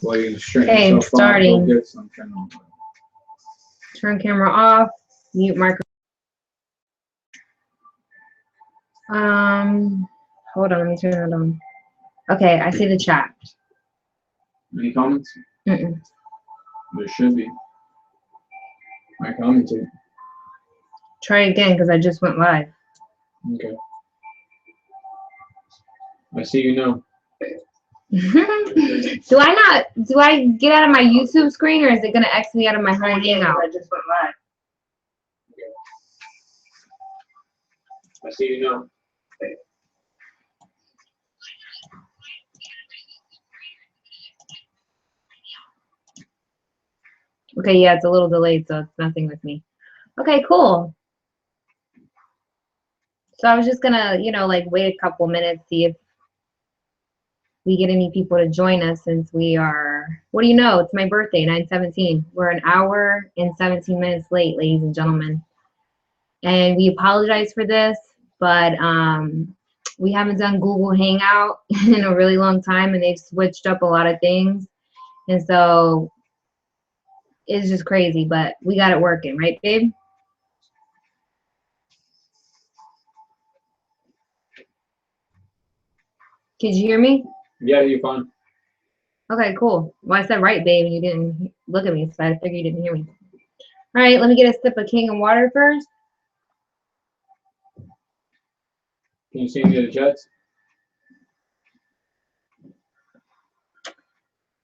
While you straighten Okay, yourself starting. get some channel. Turn camera off. Mute microphone. Hold on, let me turn that on. Okay, I see the chat. Any comments? Mm-mm. There should be. I commented. Try again because I just went live. Okay. I see you now. Do I get out of my YouTube screen, or is it gonna X me out of my whole Hangout? I just went live. Okay. I see you now. Okay, yeah, it's a little delayed, so it's nothing with me. Okay, cool. So I was just gonna, like wait a couple minutes, see if we get any people to join us, since we are, what do you know, it's my birthday, 9/17. We're an hour and 17 minutes late, ladies and gentlemen. And we apologize for this, but we haven't done Google Hangout in a really long time, and they've switched up a lot of things. And so it's just crazy, but we got it working, right, babe? Could you hear me? Yeah, you're fine. Okay, cool. Well, I said right, babe, and you didn't look at me, so I figured you didn't hear me. All right, let me get a sip of Kangen water first. Can you see any of the chats?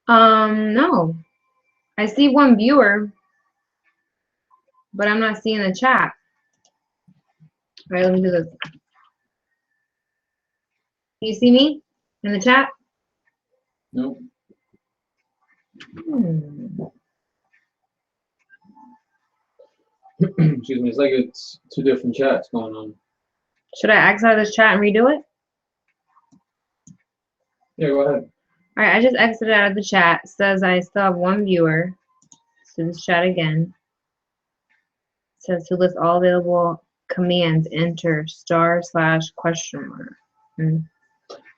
No. I see one viewer, but I'm not seeing the chat. All right, let me do this. Can you see me in the chat? Nope. Excuse me, it's like it's two different chats going on. Should I exit out of this chat and redo it? Yeah, go ahead. All right, I just exited out of the chat. It says I still have one viewer. Let's do this chat again. It says to list all available commands, enter */?.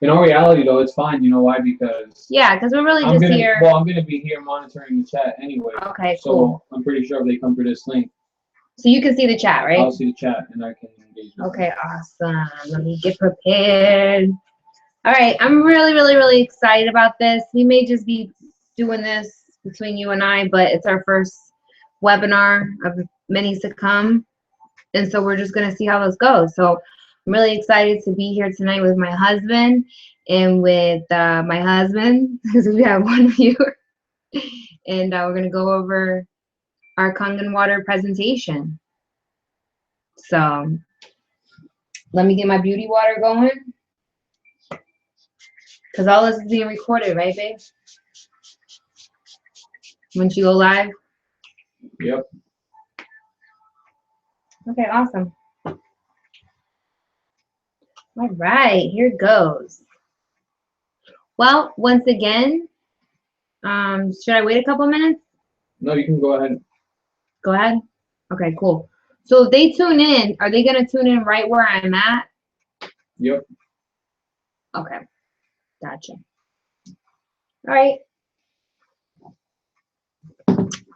In all reality, though, it's fine. You know why? Because yeah, because we're really just here. Well, I'm gonna be here monitoring the chat anyway. Okay, so cool. I'm pretty sure if they come through this link, so you can see the chat, right? I'll see the chat and I can engage with okay, awesome. Let me get prepared. All right, I'm really, really, really excited about this. We may just be doing this between you and I, but it's our first webinar of many to come. And so we're just going to see how this goes. So I'm really excited to be here tonight with my husband and with my husband, because we have one viewer. And we're going to go over our Kangen water presentation. So let me get my beauty water going. Because all this is being recorded, right, babe? Once you go live? Yep. Okay, awesome. All right, here goes. Well, once again, should I wait a couple minutes? No, you can go ahead. Go ahead? Okay, cool. So if they tune in, are they going to tune in right where I'm at? Yep. Okay, gotcha. All right.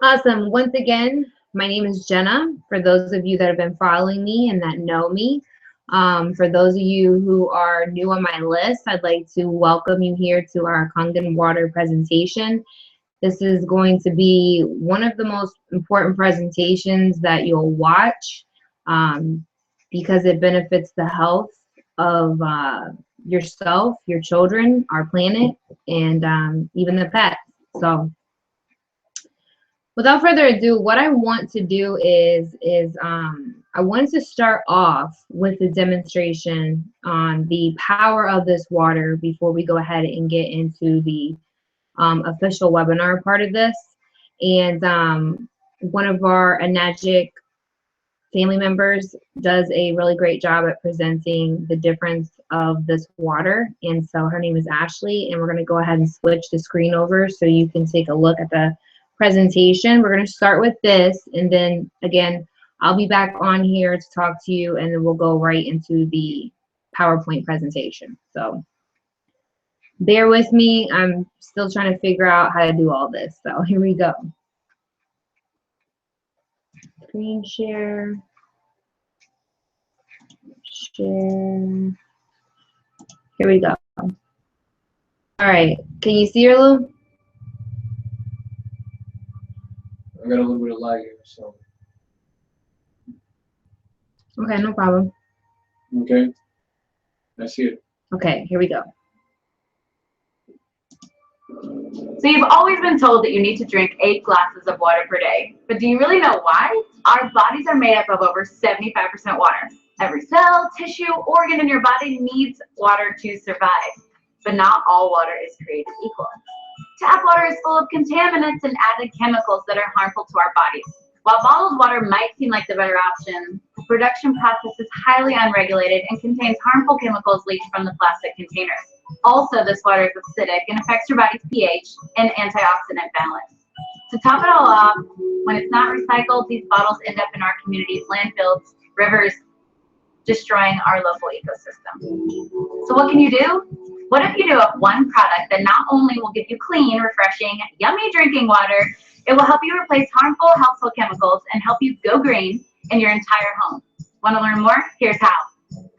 Awesome. Once again, my name is Jenna. For those of you that have been following me and that know me, for those of you who are new on my list, I'd like to welcome you here to our Kangen water presentation. This is going to be one of the most important presentations that you'll watch because it benefits the health of yourself, your children, our planet, and even the pets. So without further ado, what I want to do is I want to start off with a demonstration on the power of this water before we go ahead and get into the official webinar part of this. And one of our Enagic family members does a really great job at presenting the difference of this water. And so her name is Ashley, and we're going to go ahead and switch the screen over so you can take a look at the presentation. We're going to start with this, and then again, I'll be back on here to talk to you, and then we'll go right into the PowerPoint presentation. So Bear with me. I'm still trying to figure out how to do all this. So here we go. Screen share. Share. Here we go. All right. Can you see your little? I got a little bit of lag here, so. Okay, no problem. Okay. I see it. Okay, here we go. So you've always been told that you need to drink 8 glasses of water per day. But do you really know why? Our bodies are made up of over 75% water. Every cell, tissue, organ in your body needs water to survive. But not all water is created equal. Tap water is full of contaminants and added chemicals that are harmful to our bodies. While bottled water might seem like the better option, the production process is highly unregulated and contains harmful chemicals leached from the plastic containers. Also, this water is acidic and affects your body's pH and antioxidant balance. To top it all off, when it's not recycled, these bottles end up in our communities, landfills, rivers, destroying our local ecosystem. So what can you do? What if you do one product that not only will give you clean, refreshing, yummy drinking water, it will help you replace harmful household chemicals and help you go green in your entire home. Want to learn more? Here's how.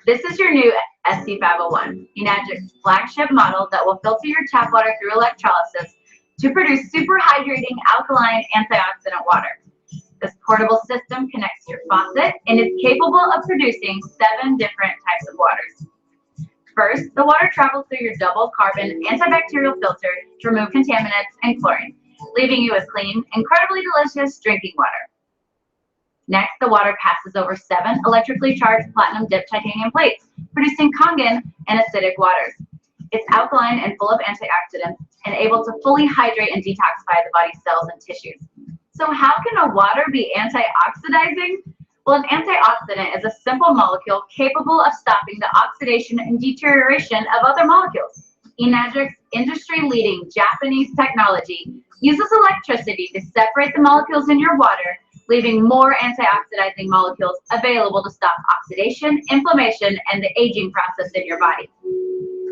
This is your new SD501, Enagic's flagship model that will filter your tap water through electrolysis to produce super hydrating alkaline antioxidant water. This portable system connects to your faucet and is capable of producing 7 different types of waters. First, the water travels through your double carbon antibacterial filter to remove contaminants and chlorine, leaving you with clean, incredibly delicious drinking water. Next, the water passes over 7 electrically charged platinum dipped titanium plates, producing Kangen and acidic waters. It's alkaline and full of antioxidants and able to fully hydrate and detoxify the body's cells and tissues. So how can a water be antioxidizing? Well, an antioxidant is a simple molecule capable of stopping the oxidation and deterioration of other molecules. Enagic's industry-leading Japanese technology uses electricity to separate the molecules in your water, leaving more antioxidizing molecules available to stop oxidation, inflammation, and the aging process in your body.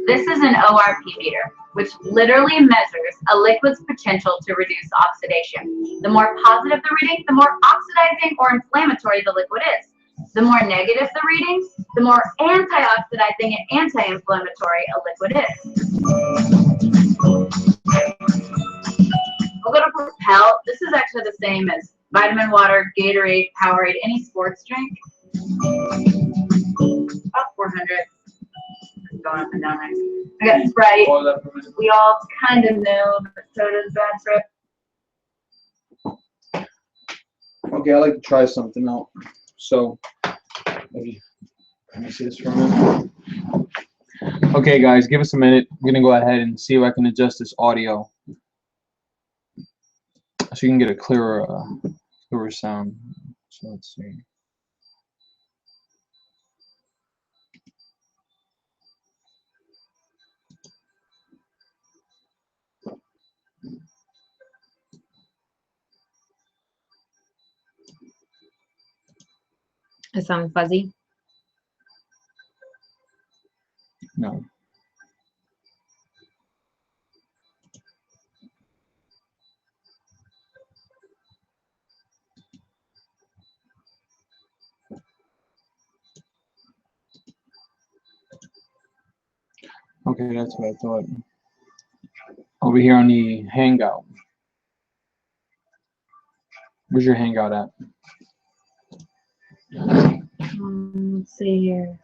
This is an ORP meter, which literally measures a liquid's potential to reduce oxidation. The more positive the reading, the more oxidizing or inflammatory the liquid is. The more negative the reading, the more antioxidizing and anti-inflammatory a liquid is. We'll go to Propel. This is actually the same as vitamin water, Gatorade, Powerade, any sports drink. About 400. Going up and down there. I got Sprite. We all kind of know that soda's bad for it. Okay, I'd like to try something out. So, maybe, let me see this for a minute. Okay, guys, give us a minute. I'm going to go ahead and see if I can adjust this audio so you can get a clearer sound. So let's see. It sounds fuzzy. No. Okay, that's what I thought. Over here on the Hangout. Where's your Hangout at? Let's see here.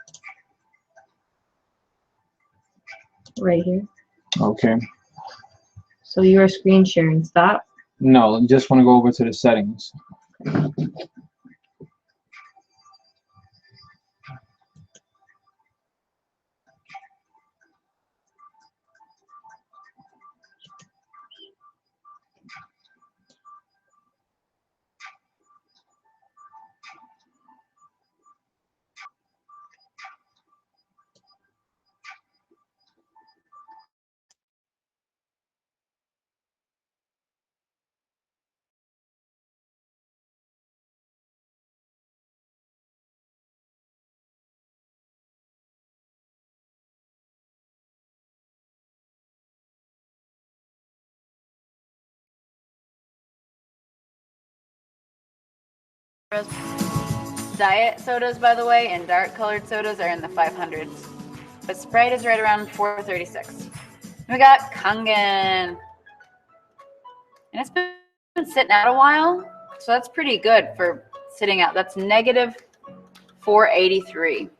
Right here. Okay. So you're screen sharing. Stop. No, I just want to go over to the settings. Diet sodas, by the way, and dark colored sodas are in the 500s. But Sprite is right around 436. We got Kangen. And it's been sitting out a while, so that's pretty good for sitting out. That's negative 483.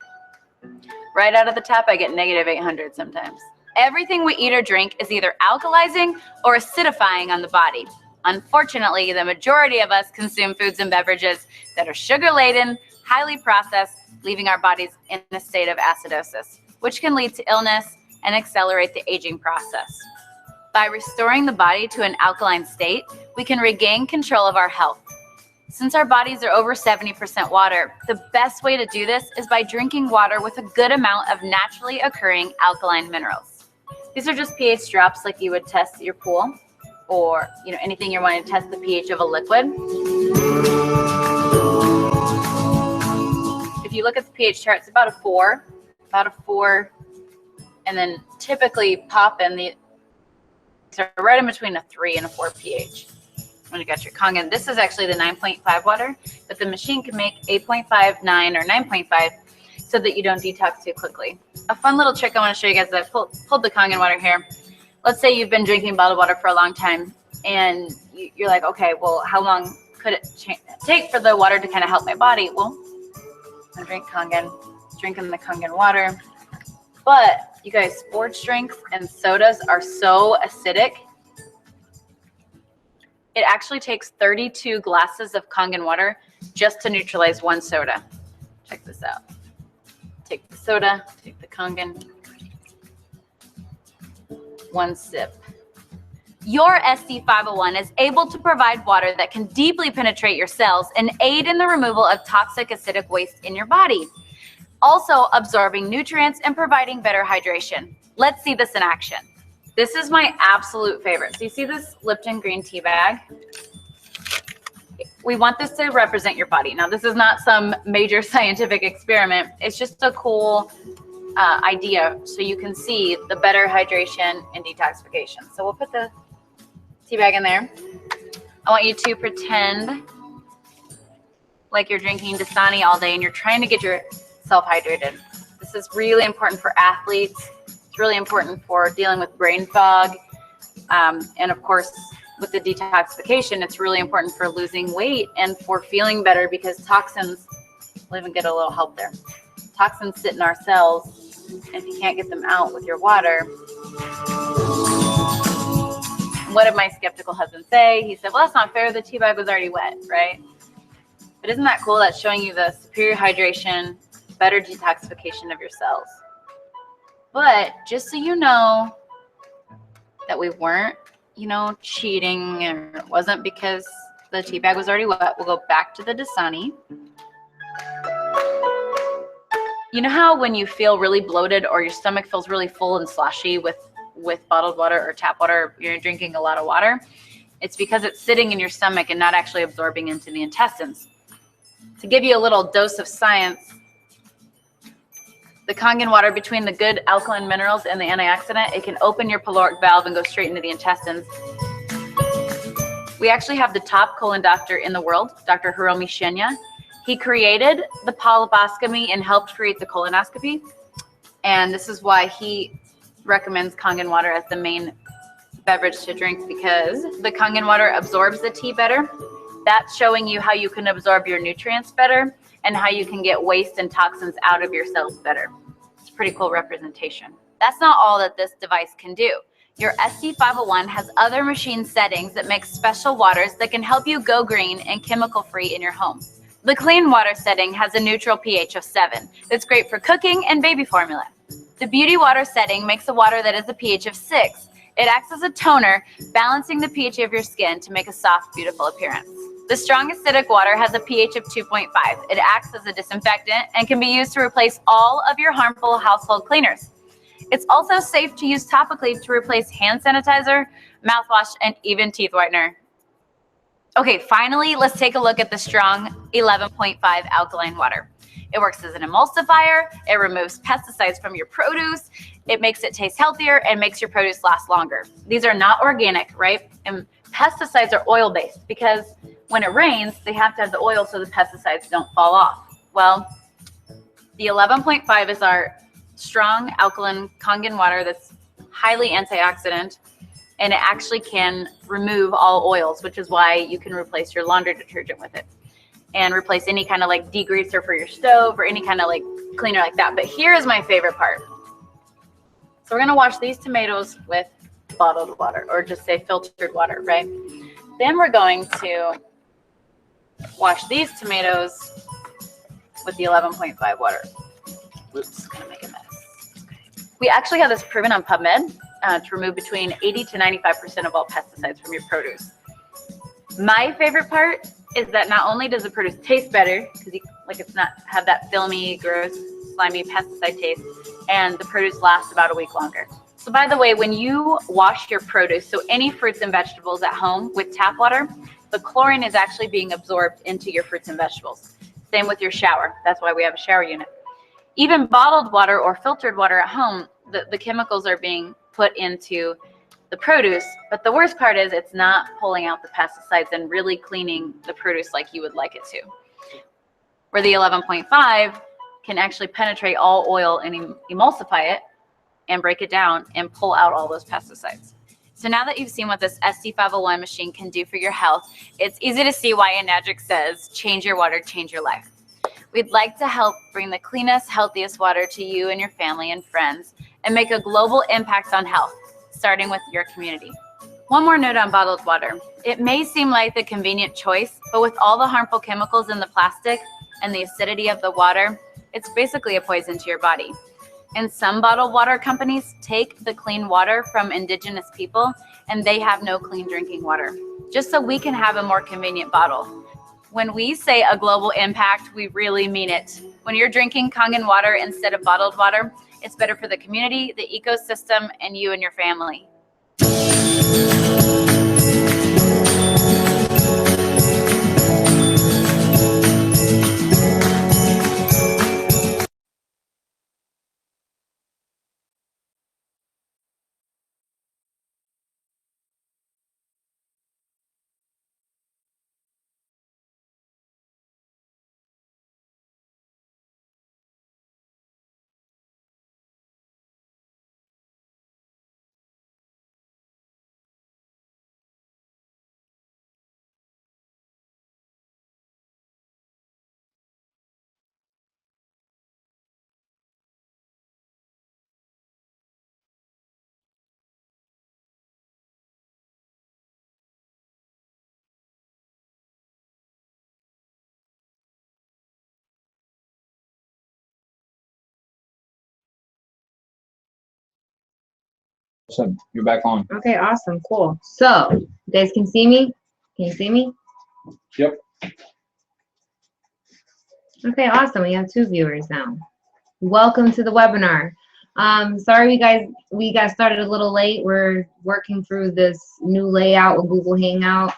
Right out of the tap, I get negative 800 sometimes. Everything we eat or drink is either alkalizing or acidifying on the body. Unfortunately, the majority of us consume foods and beverages that are sugar-laden, highly processed, leaving our bodies in a state of acidosis, which can lead to illness and accelerate the aging process. By restoring the body to an alkaline state, we can regain control of our health. Since our bodies are over 70% water, the best way to do this is by drinking water with a good amount of naturally occurring alkaline minerals. These are just pH drops like you would test your pool, or anything you're wanting to test the pH of a liquid. If you look at the pH chart, it's about a 4, and then typically pop in the, so right in between a 3 and a 4 pH. When you got your Kangen, this is actually the 9.5 water, but the machine can make 8.5, 9, or 9.5 so that you don't detox too quickly. A fun little trick I want to show you guys is I pulled the Kangen water here. Let's say you've been drinking bottled water for a long time, and you're like, okay, well, how long could it take for the water to kind of help my body? Well, I drink Kangen, drinking the Kangen water. But you guys, sports drinks and sodas are so acidic. It actually takes 32 glasses of Kangen water just to neutralize one soda. Check this out. Take the soda, take the Kangen. One sip. Your SD501 is able to provide water that can deeply penetrate your cells and aid in the removal of toxic acidic waste in your body, also absorbing nutrients and providing better hydration. Let's see this in action. This is my absolute favorite. So you see this Lipton green tea bag? We want this to represent your body. Now, this is not some major scientific experiment. It's just a cool idea so you can see the better hydration and detoxification. So we'll put the tea bag in there. I want you to pretend like you're drinking Dasani all day and you're trying to get yourself hydrated. This is really important for athletes. It's really important for dealing with brain fog. And of course, with the detoxification, it's really important for losing weight and for feeling better, because toxins, we'll even get a little help there. Toxins sit in our cells, and if you can't get them out with your water. What did my skeptical husband say? He said, well, that's not fair. The tea bag was already wet, right? But isn't that cool? That's showing you the superior hydration, better detoxification of your cells. But just so you know that we weren't, cheating, or it wasn't because the tea bag was already wet, we'll go back to the Dasani. You know how when you feel really bloated or your stomach feels really full and sloshy with bottled water or tap water, you're drinking a lot of water? It's because it's sitting in your stomach and not actually absorbing into the intestines. To give you a little dose of science, the Kangen water, between the good alkaline minerals and the antioxidant, it can open your pyloric valve and go straight into the intestines. We actually have the top colon doctor in the world, Dr. Hiromi Shinya. He created the polyposcopy and helped create the colonoscopy. And this is why he recommends Kangen water as the main beverage to drink, because the Kangen water absorbs the tea better. That's showing you how you can absorb your nutrients better and how you can get waste and toxins out of your cells better. It's a pretty cool representation. That's not all that this device can do. Your SD501 has other machine settings that make special waters that can help you go green and chemical-free in your home. The clean water setting has a neutral pH of 7. That's great for cooking and baby formula. The beauty water setting makes a water that is a pH of 6. It acts as a toner, balancing the pH of your skin to make a soft, beautiful appearance. The strong acidic water has a pH of 2.5. It acts as a disinfectant and can be used to replace all of your harmful household cleaners. It's also safe to use topically to replace hand sanitizer, mouthwash, and even teeth whitener. Okay, finally, let's take a look at the strong 11.5 alkaline water. It works as an emulsifier. It removes pesticides from your produce. It makes it taste healthier and makes your produce last longer. These are not organic, right? And pesticides are oil-based, because when it rains, they have to have the oil so the pesticides don't fall off. Well, the 11.5 is our strong alkaline Kangen water that's highly antioxidant, and it actually can remove all oils, which is why you can replace your laundry detergent with it and replace any kind of like degreaser for your stove or any kind of like cleaner like that. But here is my favorite part. So we're gonna wash these tomatoes with bottled water, or just say filtered water, right? Then we're going to wash these tomatoes with the 11.5 water. Oops, gonna make a mess. We actually have this proven on PubMed to remove between 80 to 95% of all pesticides from your produce. My favorite part is that not only does the produce taste better, because it's not have that filmy, gross, slimy pesticide taste, and the produce lasts about a week longer. So by the way, when you wash your produce, so any fruits and vegetables at home with tap water, the chlorine is actually being absorbed into your fruits and vegetables. Same with your shower. That's why we have a shower unit. Even bottled water or filtered water at home, the chemicals are being put into the produce, but the worst part is it's not pulling out the pesticides and really cleaning the produce like you would like it to. Where the 11.5 can actually penetrate all oil and emulsify it and break it down and pull out all those pesticides. So now that you've seen what this SD501 machine can do for your health, it's easy to see why Enagic says, change your water, change your life. We'd like to help bring the cleanest, healthiest water to you and your family and friends and make a global impact on health, starting with your community. One more note on bottled water. It may seem like the convenient choice, but with all the harmful chemicals in the plastic and the acidity of the water, it's basically a poison to your body. And some bottled water companies take the clean water from indigenous people, and they have no clean drinking water, just so we can have a more convenient bottle. When we say a global impact, we really mean it. When you're drinking Kangen water instead of bottled water, it's better for the community, the ecosystem, and you and your family. So you're back on. Okay, awesome, cool. So, you guys can see me? Can you see me? Yep. Okay, awesome. We have 2 viewers now. Welcome to the webinar. Sorry, we got started a little late. We're working through this new layout with Google Hangout,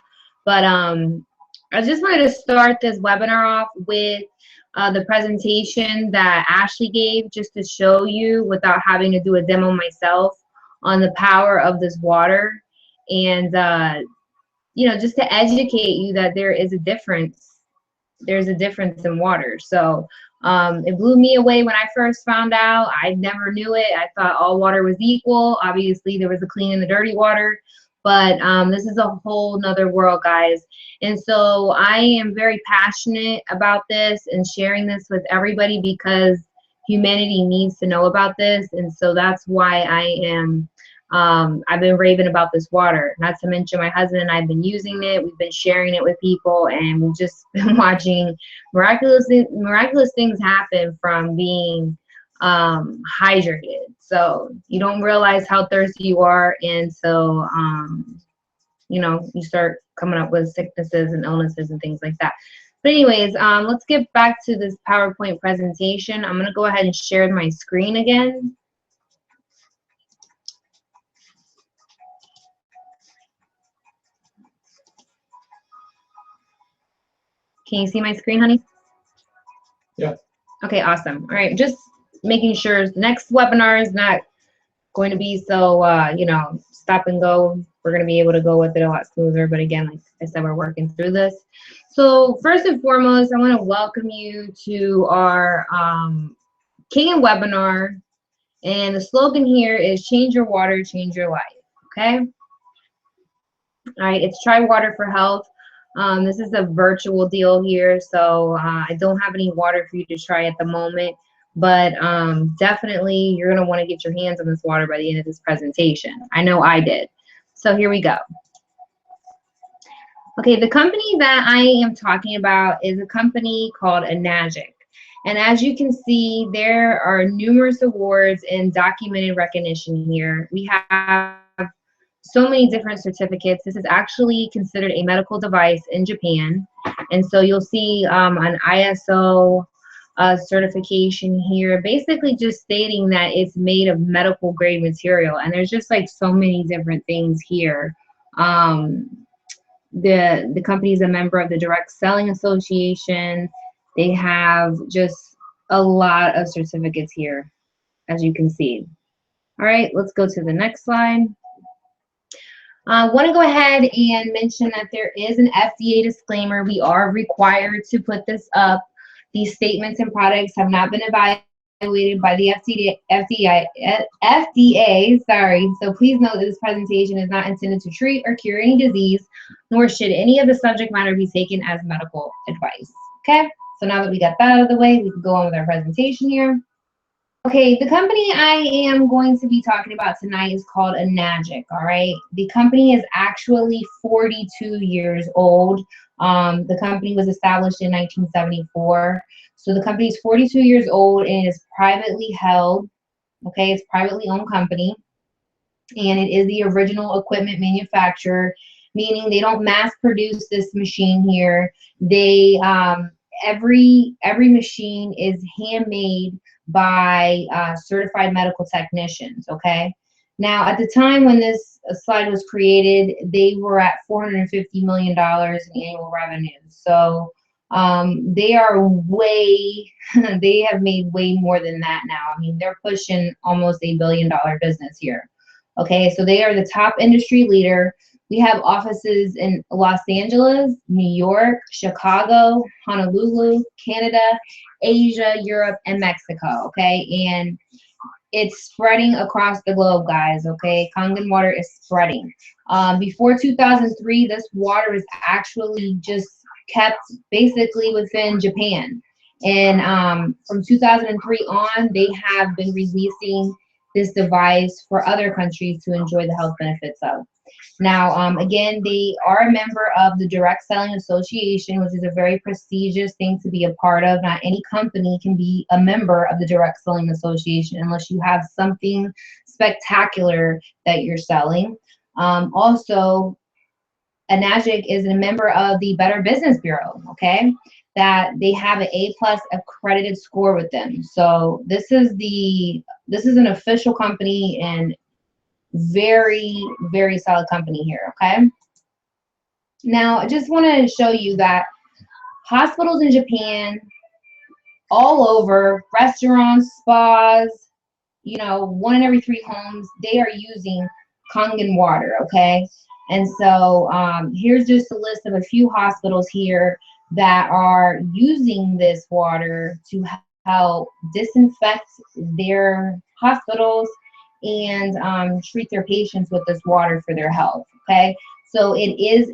but I just wanted to start this webinar off with the presentation that Ashley gave, just to show you without having to do a demo myself on the power of this water, and you know, just to educate you that there is a difference. There's a difference in water. So it blew me away when I first found out. I never knew it. I thought all water was equal. Obviously, there was the clean and the dirty water, but this is a whole nother world, guys. And so I am very passionate about this and sharing this with everybody because humanity needs to know about this. And so that's why I am I've been raving about this water. Not to mention my husband and I have been using it. We've been sharing it with people, and we've just been watching miraculous things happen from being hydrated. So you don't realize how thirsty you are until you know, you start coming up with sicknesses and illnesses and things like that. But anyways, let's get back to this PowerPoint presentation. I'm gonna go ahead and share my screen again. Can you see my screen, honey? Yeah. Okay, awesome. All right, just making sure the next webinar is not going to be so, you know, stop and go. We're going to be able to go with it a lot smoother. But again, like I said, we're working through this. So first and foremost, I want to welcome you to our Kangen webinar. And the slogan here is change your water, change your life. Okay. All right. It's try water for health. This is a virtual deal here. So I don't have any water for you to try at the moment. But definitely you're going to want to get your hands on this water by the end of this presentation. I know I did. So here we go. Okay, the company that I am talking about is a company called Enagic. And as you can see, there are numerous awards and documented recognition here. We have so many different certificates. This is actually considered a medical device in Japan. And so you'll see an ISO certification here, basically just stating that it's made of medical grade material. And there's just like so many different things here. The company is a member of the Direct Selling Association. They have just a lot of certificates here, as you can see. All right, let's go to the next slide. I want to go ahead and mention that there is an FDA disclaimer. We are required to put this up. These statements and products have not been evaluated by the FDA, sorry. So please note that this presentation is not intended to treat or cure any disease, nor should any of the subject matter be taken as medical advice. Okay, so now that we got that out of the way, we can go on with our presentation here. Okay, the company I am going to be talking about tonight is called Enagic, all right? The company is actually 42 years old. The company was established in 1974. So the company is 42 years old and is privately held, okay? It's a privately owned company. And it is the original equipment manufacturer, meaning they don't mass produce this machine here. They, every machine is handmade by certified medical technicians, okay? Now, at the time when this slide was created, they were at $450 million in annual revenue. So they are way, they have made way more than that now. I mean, they're pushing almost $1 billion business here. Okay, so they are the top industry leader. We have offices in Los Angeles, New York, Chicago, Honolulu, Canada, Asia, Europe, and Mexico, okay? And it's spreading across the globe, guys, okay? Kangen water is spreading. Before 2003, this water is actually just kept basically within Japan. And from 2003 on, they have been releasing this device for other countries to enjoy the health benefits of. Now, again, they are a member of the Direct Selling Association, which is a very prestigious thing to be a part of. Not any company can be a member of the Direct Selling Association unless you have something spectacular that you're selling. Also, Enagic is a member of the Better Business Bureau, okay? That they have an A+ accredited score with them. So this is an official company and very, very solid company here, okay? Now, I just want to show you that hospitals in Japan, all over, restaurants, spas, you know, 1 in every 3 homes, they are using Kangen water, okay? And so here's just a list of a few hospitals here that are using this water to help disinfect their hospitals and treat their patients with this water for their health, okay? So it is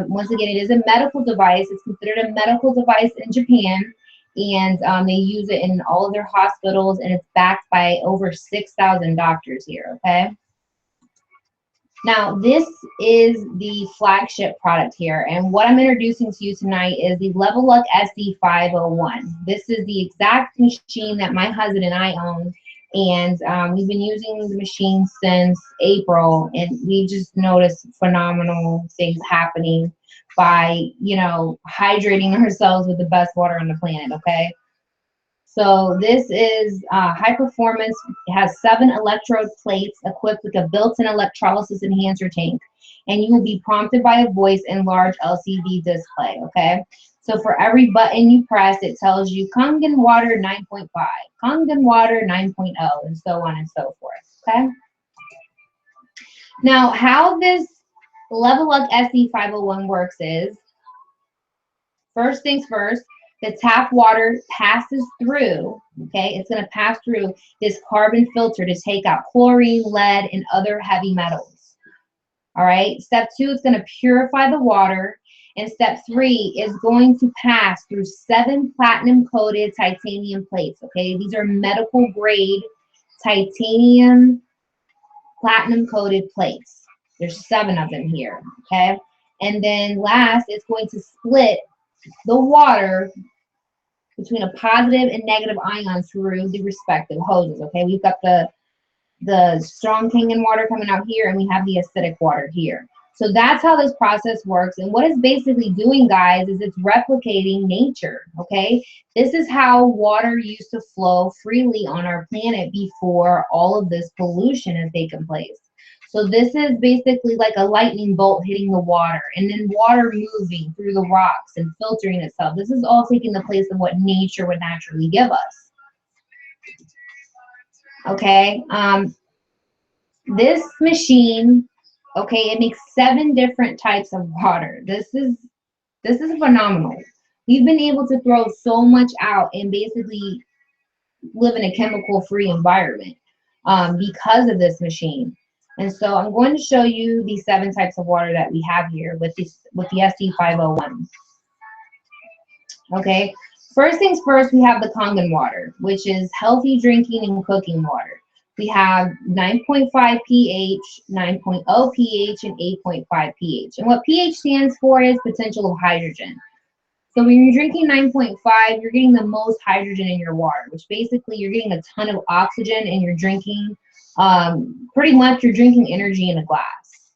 once again, it is a medical device. It's considered a medical device in Japan, and they use it in all of their hospitals, and it's backed by over 6,000 doctors here, okay? Now, this is the flagship product here, and what I'm introducing to you tonight is the Electrolyzed SD501. This is the exact machine that my husband and I own, and we've been using the machine since April, and we just noticed phenomenal things happening by, you know, hydrating ourselves with the best water on the planet, okay? So this is high performance. It has 7 electrode plates equipped with a built-in electrolysis enhancer tank, and you will be prompted by a voice and large LCD display, okay? So for every button you press, it tells you Kangen water 9.5, Kangen water 9.0, and so on and so forth, okay? Now, how this Level Up SD501 works is, first things first, the tap water passes through, okay? It's going to pass through this carbon filter to take out chlorine, lead, and other heavy metals. All right? Step 2, it's going to purify the water. And step 3 is going to pass through 7 platinum-coated titanium plates, okay? These are medical-grade titanium platinum-coated plates. There's 7 of them here, okay? And then last, it's going to split the water between a positive and negative ions through the respective hoses, okay? We've got the strong Kangen water coming out here, and we have the acidic water here. So that's how this process works. And what it's basically doing, guys, is it's replicating nature, okay? This is how water used to flow freely on our planet before all of this pollution has taken place. So this is basically like a lightning bolt hitting the water, and then water moving through the rocks and filtering itself. This is all taking the place of what nature would naturally give us. Okay, this machine, okay, it makes 7 different types of water. This is phenomenal. We've been able to throw so much out and basically live in a chemical-free environment because of this machine. And so I'm going to show you the 7 types of water that we have here with the SD501. Okay, first things first, we have the Kangen water, which is healthy drinking and cooking water. We have 9.5 pH, 9.0 pH, and 8.5 pH. And what pH stands for is potential of hydrogen. So when you're drinking 9.5, you're getting the most hydrogen in your water, which basically you're getting a ton of oxygen, and you're drinking, pretty much you're drinking energy in a glass.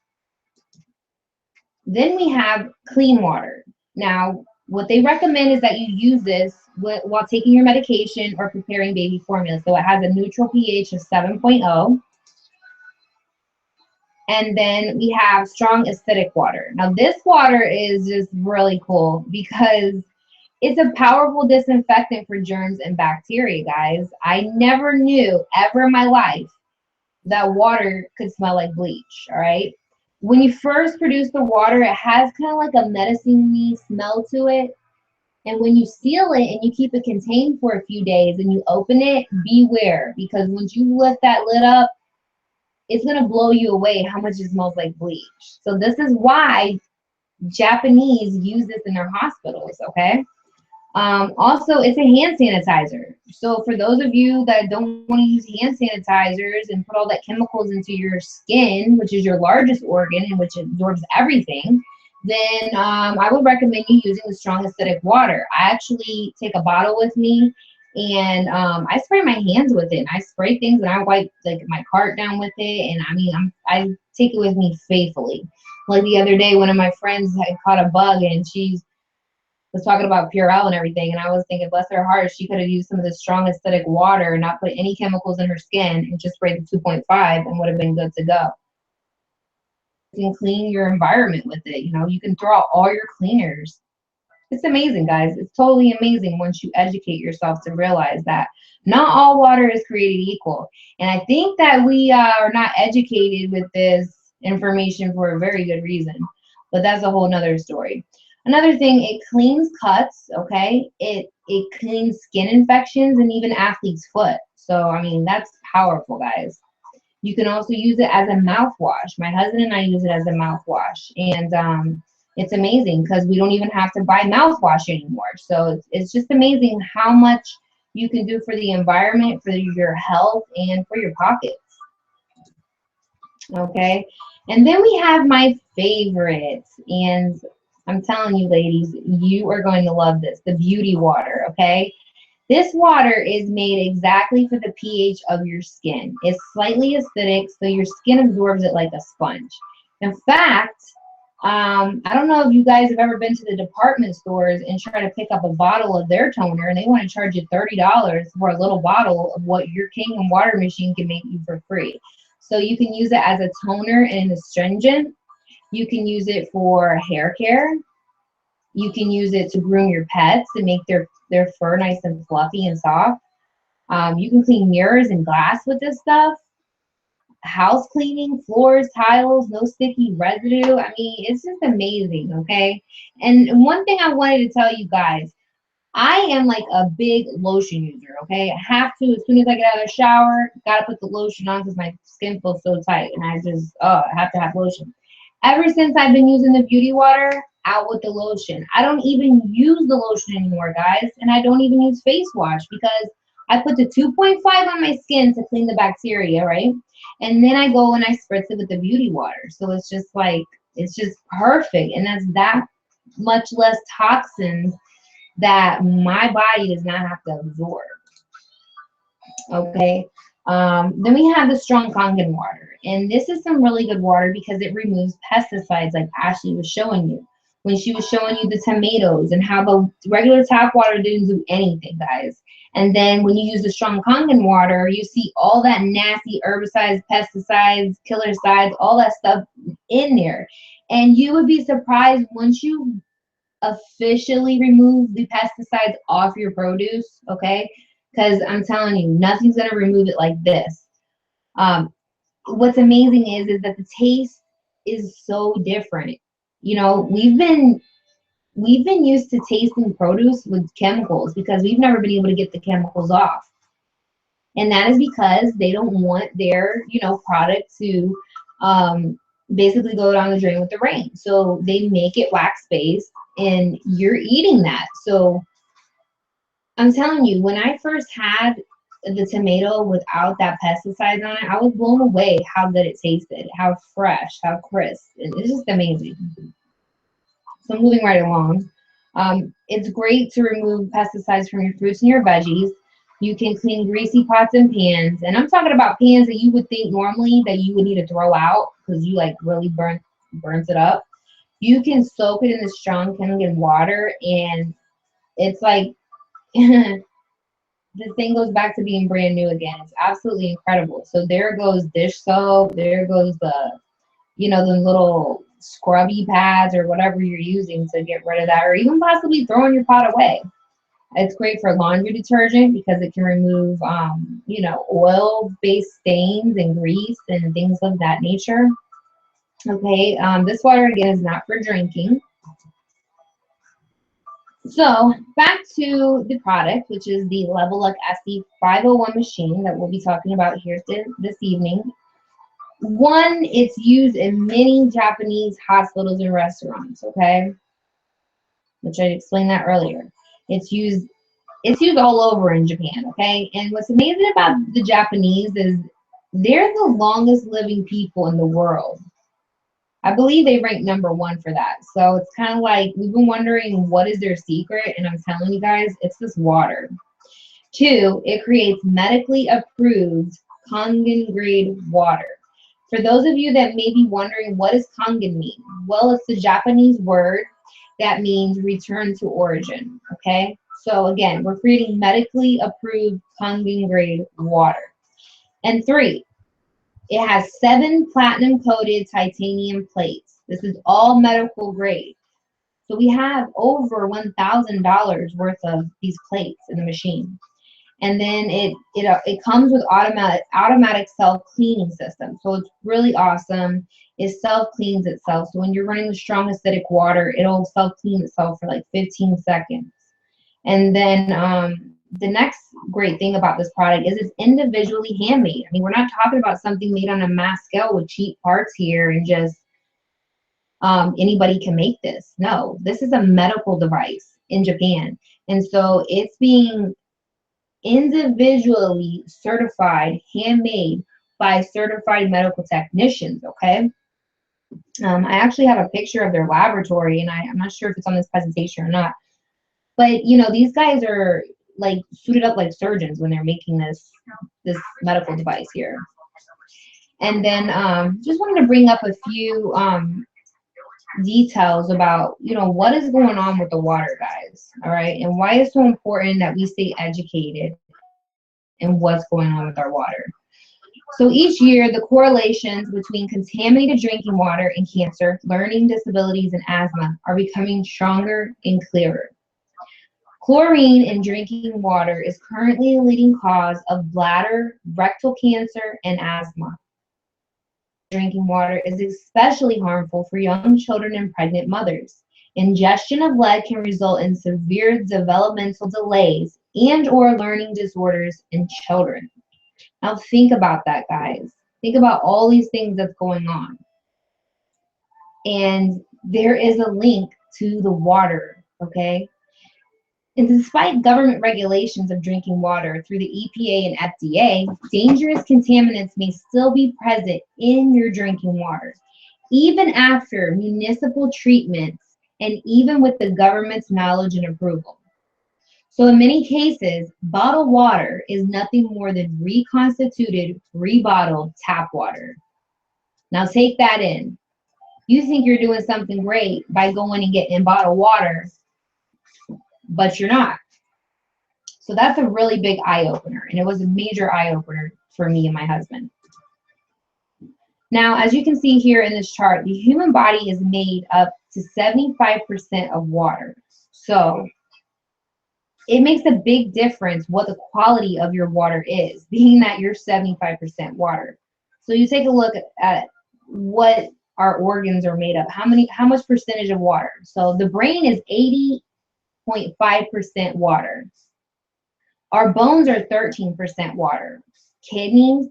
Then we have clean water. Now, what they recommend is that you use this while taking your medication or preparing baby formula. So it has a neutral pH of 7.0. And then we have strong acidic water. Now this water is just really cool because it's a powerful disinfectant for germs and bacteria, guys. I never knew ever in my life that water could smell like bleach, all right? When you first produce the water, it has kind of like a medicine-y smell to it. And when you seal it and you keep it contained for a few days and you open it, beware, because once you lift that lid up, it's going to blow you away how much it smells like bleach. So this is why Japanese use this in their hospitals, okay? Also, it's a hand sanitizer. So for those of you that don't want to use hand sanitizers and put all that chemicals into your skin, which is your largest organ and which absorbs everything, then I would recommend you using the strong acidic water. I actually take a bottle with me, and I spray my hands with it. And I spray things, and I wipe like my cart down with it. And I mean, I take it with me faithfully. Like the other day, one of my friends had caught a bug, and she was talking about Purell and everything. And I was thinking, bless her heart, she could have used some of the strong acidic water and not put any chemicals in her skin and just sprayed the 2.5 and would have been good to go. You can clean your environment with it. You know, you can throw out all your cleaners. It's amazing, guys. It's totally amazing once you educate yourself to realize that not all water is created equal. And I think that we are not educated with this information for a very good reason. But that's a whole nother story. Another thing, it cleans cuts, okay? It cleans skin infections and even athlete's foot. So, I mean, that's powerful, guys. You can also use it as a mouthwash. My husband and I use it as a mouthwash. And it's amazing because we don't even have to buy mouthwash anymore. So it's just amazing how much you can do for the environment, for your health, and for your pockets. Okay? And then we have my favorite. And I'm telling you, ladies, you are going to love this. The beauty water, okay? This water is made exactly for the pH of your skin. It's slightly acidic, so your skin absorbs it like a sponge. In fact, I don't know if you guys have ever been to the department stores and try to pick up a bottle of their toner, and they want to charge you $30 for a little bottle of what your Kangen water machine can make you for free. So you can use it as a toner and an astringent. You can use it for hair care. You can use it to groom your pets and make their fur nice and fluffy and soft. You can clean mirrors and glass with this stuff. house cleaning, floors, tiles, no sticky residue. I mean, it's just amazing, okay? And one thing I wanted to tell you guys, I am like a big lotion user, okay? I have to, as soon as I get out of the shower, gotta put the lotion on because my skin feels so tight, and I just, I have to have lotion. Ever since I've been using the beauty water, out with the lotion. I don't even use the lotion anymore, guys, and I don't even use face wash because I put the 2.5 on my skin to clean the bacteria, right? And then I go and I spritz it with the beauty water. So it's just like, it's just perfect, and that's that much less toxins that my body does not have to absorb. Okay. Then we have the strong Kangen water, and this is some really good water because it removes pesticides, like Ashley was showing you when she was showing you the tomatoes and how the regular tap water didn't do anything, guys. And then when you use the strong Kangen water, you see all that nasty herbicides, pesticides, killercides, all that stuff in there, and you would be surprised once you officially remove the pesticides off your produce, okay? Because I'm telling you, nothing's gonna remove it like this. What's amazing is that the taste is so different. You know, we've been used to tasting produce with chemicals because we've never been able to get the chemicals off, and that is because they don't want their product to basically go down the drain with the rain. So they make it wax based, and you're eating that. So I'm telling you, when I first had the tomato without that pesticides on it, I was blown away how good it tasted, how fresh, how crisp. It's just amazing. So moving right along. It's great to remove pesticides from your fruits and your veggies. You can clean greasy pots and pans. And I'm talking about pans that you would think normally that you would need to throw out because you like really burns it up. You can soak it in the strong Kangen water, and it's like the thing goes back to being brand new again. It's absolutely incredible. So there goes dish soap. There goes the little scrubby pads or whatever you're using to get rid of that, or even possibly throwing your pot away. It's great for laundry detergent because it can remove, oil-based stains and grease and things of that nature. Okay, this water again is not for drinking. So back to the product, which is the Level Up SD501 machine that we'll be talking about here this evening. One, it's used in many Japanese hospitals and restaurants, okay? Which I explained that earlier. It's used all over in Japan, okay? And what's amazing about the Japanese is they're the longest living people in the world. I believe they rank #1 for that. So it's kind of like we've been wondering what is their secret, and I'm telling you guys, it's this water. 2, it creates medically approved Kangen grade water. For those of you that may be wondering, what does Kangen mean? Well, it's the Japanese word that means return to origin, okay? So again, we're creating medically approved Kangen grade water. And 3, it has 7 platinum coated titanium plates. This is all medical grade. So we have over $1,000 worth of these plates in the machine. And then it comes with automatic self-cleaning system. So it's really awesome. It self-cleans itself. So when you're running the strong acidic water, it'll self-clean itself for like 15 seconds. And then the next great thing about this product is it's individually handmade. I mean, we're not talking about something made on a mass scale with cheap parts here and just anybody can make this. No, this is a medical device in Japan. And so it's being individually certified, handmade by certified medical technicians, okay? I actually have a picture of their laboratory, and I'm not sure if it's on this presentation or not. But, these guys are like suited up like surgeons when they're making this medical device here. And then just wanted to bring up a few details about, what is going on with the water, guys, all right? And why it's so important that we stay educated in what's going on with our water. So each year, the correlations between contaminated drinking water and cancer, learning disabilities, and asthma are becoming stronger and clearer. Chlorine in drinking water is currently a leading cause of bladder, rectal cancer, and asthma. drinking water is especially harmful for young children and pregnant mothers. Ingestion of lead can result in severe developmental delays and or learning disorders in children. Now think about that, guys. Think about all these things that's going on. And there is a link to the water, okay? And despite government regulations of drinking water through the EPA and FDA, dangerous contaminants may still be present in your drinking water, even after municipal treatments and even with the government's knowledge and approval. So in many cases, bottled water is nothing more than reconstituted, rebottled tap water. Now take that in. You think you're doing something great by going and getting bottled water, but you're not. So that's a really big eye-opener, and it was a major eye-opener for me and my husband. Now, as you can see here in this chart, the human body is made up to 75% of water. So it makes a big difference what the quality of your water is, being that you're 75% water. So you take a look at what our organs are made of. How much percentage of water? So the brain is 80.5% water. Our bones are 13% water. Kidneys,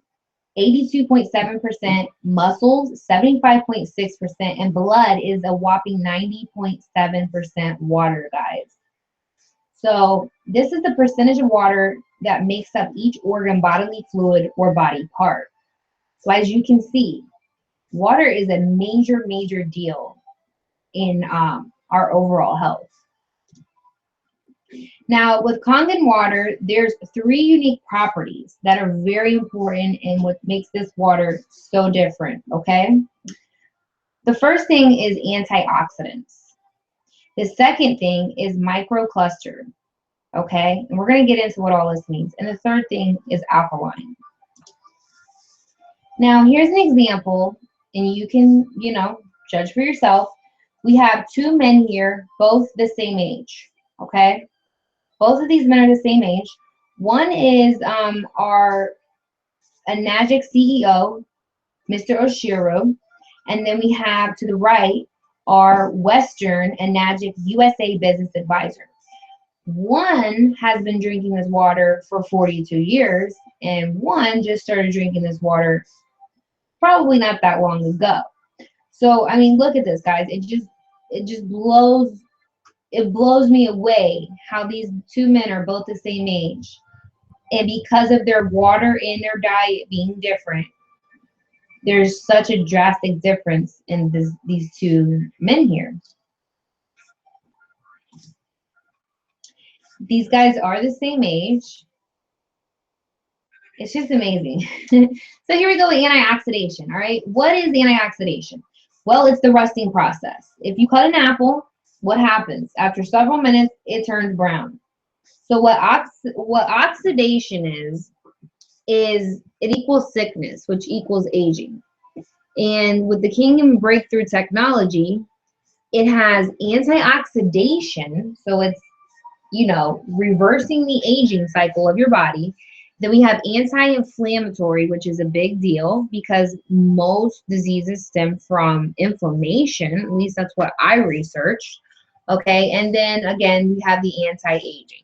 82.7%, muscles, 75.6%, and blood is a whopping 90.7% water, guys. So this is the percentage of water that makes up each organ, bodily fluid, or body part. So as you can see, water is a major, major deal in our overall health. Now, with Kangen water, there's 3 unique properties that are very important and what makes this water so different, okay? The first thing is antioxidants. The second thing is microcluster, okay? And we're going to get into what all this means. And the third thing is alkaline. Now, here's an example, and you can, judge for yourself. We have 2 men here, both the same age, okay? Both of these men are the same age. One is our Enagic CEO, Mr. Oshiru, and then we have to the right our Western Enagic USA Business Advisor. One has been drinking this water for 42 years, and one just started drinking this water probably not that long ago. So, I mean, look at this, guys. It just blows me away how these 2 men are both the same age. And because of their water and their diet being different, there's such a drastic difference in these 2 men here. These guys are the same age. It's just amazing. So here we go with antioxidation, all right? What is antioxidation? Well, it's the rusting process. If you cut an apple, what happens? After several minutes, it turns brown. So what oxidation is it equals sickness, which equals aging. And with the Kangen breakthrough technology, it has antioxidation, so it's, reversing the aging cycle of your body. Then we have anti-inflammatory, which is a big deal because most diseases stem from inflammation. At least that's what I researched. Okay, and then again, we have the anti-aging.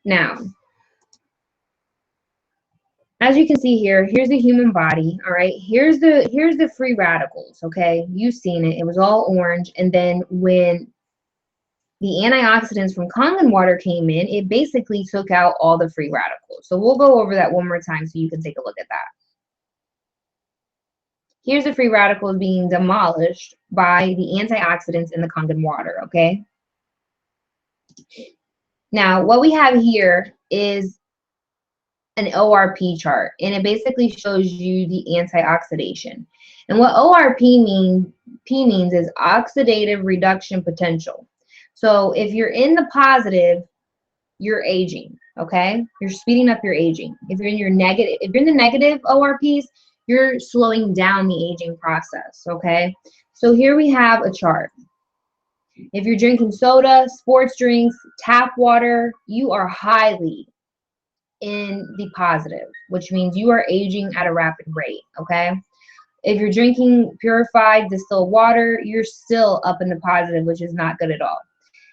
Now, as you can see here, here's the human body, all right? Here's the free radicals, okay? You've seen it. It was all orange. And then when the antioxidants from Kangen water came in, it basically took out all the free radicals. So we'll go over that one more time so you can take a look at that. Here's the free radicals being demolished by the antioxidants in the Kangen water, okay? Now, what we have here is an ORP chart, and it basically shows you the antioxidation. And what ORP means is oxidative reduction potential. So if you're in the positive, you're aging, okay? You're speeding up your aging. If you're in the negative ORPs, you're slowing down the aging process, okay? So here we have a chart. If you're drinking soda, sports drinks, tap water, you are highly in the positive, which means you are aging at a rapid rate, okay? If you're drinking purified distilled water, you're still up in the positive, which is not good at all.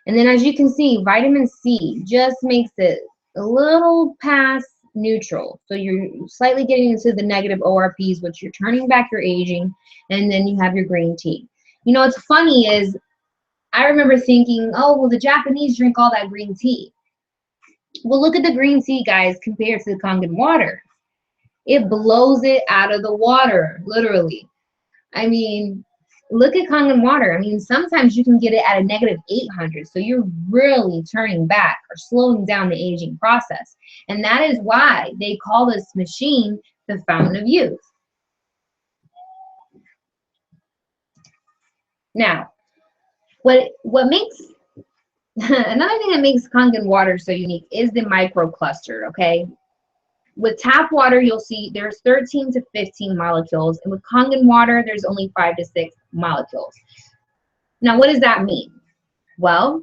And then as you can see, vitamin C just makes it a little past neutral. So you're slightly getting into the negative ORPs, which you're turning back your aging, and then you have your green tea. You know, what's funny is I remember thinking, oh, well, the Japanese drink all that green tea. Well, look at the green tea, guys, compared to the Kangen water. It blows it out of the water, literally. I mean, look at Kangen water. I mean, sometimes you can get it at a negative 800. So you're really turning back or slowing down the aging process. And that is why they call this machine the fountain of youth. Now, what makes another thing that makes Kangen water so unique is the microcluster, okay? With tap water, you'll see there's 13 to 15 molecules, and with Kangen water, there's only 5 to 6 molecules. Now, what does that mean? Well,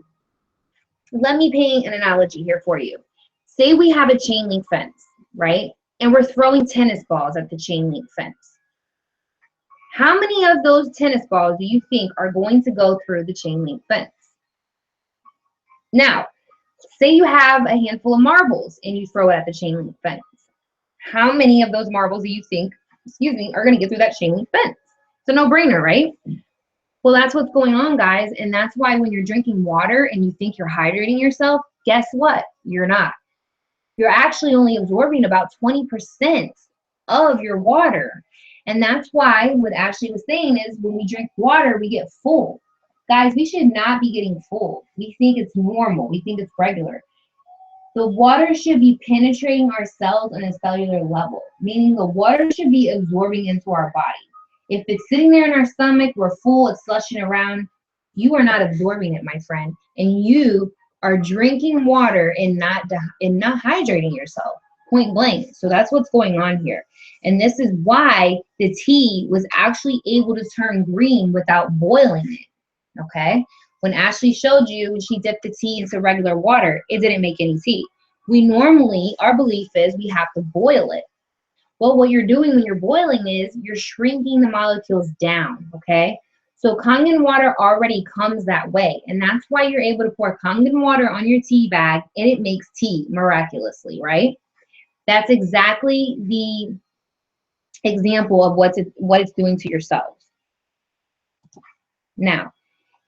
let me paint an analogy here for you. Say we have a chain link fence, right? And we're throwing tennis balls at the chain link fence. How many of those tennis balls do you think are going to go through the chain link fence? Now, say you have a handful of marbles and you throw it at the chain link fence. How many of those marbles do you think, are going to get through that chain link fence? It's a no-brainer, right? Well, that's what's going on, guys, and that's why when you're drinking water and you think you're hydrating yourself, guess what? You're not. You're actually only absorbing about 20% of your water. And that's why what Ashley was saying is when we drink water, we get full. Guys, we should not be getting full. We think it's normal. We think it's regular. The water should be penetrating our cells on a cellular level, meaning the water should be absorbing into our body. If it's sitting there in our stomach, we're full, it's slushing around, you are not absorbing it, my friend. And you are drinking water and not hydrating yourself, point blank. So that's what's going on here. And this is why the tea was actually able to turn green without boiling it, okay? When Ashley showed you, when she dipped the tea into regular water, it didn't make any tea. We normally, our belief is we have to boil it. Well, what you're doing when you're boiling is you're shrinking the molecules down, okay? So Kangen water already comes that way. And that's why you're able to pour Kangen water on your tea bag and it makes tea miraculously, right? That's exactly the example of what it's doing to your cells. Now,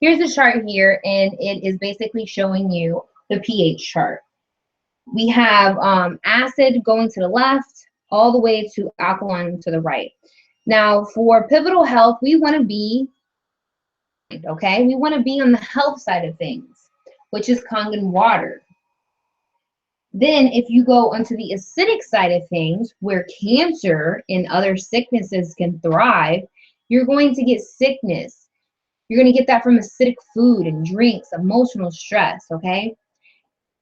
here's a chart here, and it is basically showing you the pH chart. We have acid going to the left, all the way to alkaline to the right. Now, for pivotal health, we want to be, okay, we want to be on the health side of things, which is Kangen water. Then, if you go onto the acidic side of things, where cancer and other sicknesses can thrive, you're going to get sickness. You're going to get that from acidic food and drinks, emotional stress, okay?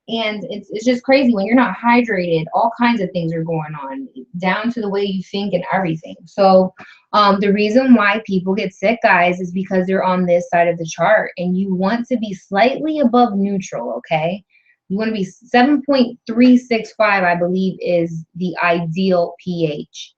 And it's just crazy when you're not hydrated, all kinds of things are going on, down to the way you think and everything. So the reason why people get sick, guys, is because they're on this side of the chart, and you want to be slightly above neutral, okay? You want to be 7.365, I believe, is the ideal pH.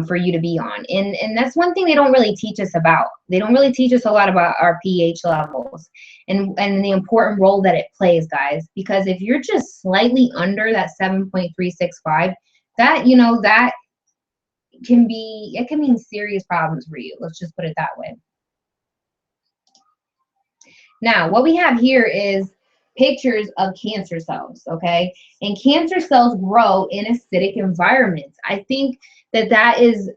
For you to be on. And that's one thing they don't really teach us about. They don't really teach us a lot about our pH levels and the important role that it plays, guys. Because if you're just slightly under that 7.365, that, you know, that can be, it can mean serious problems for you. Let's just put it that way. Now, what we have here is pictures of cancer cells, okay? And cancer cells grow in acidic environments. I think that is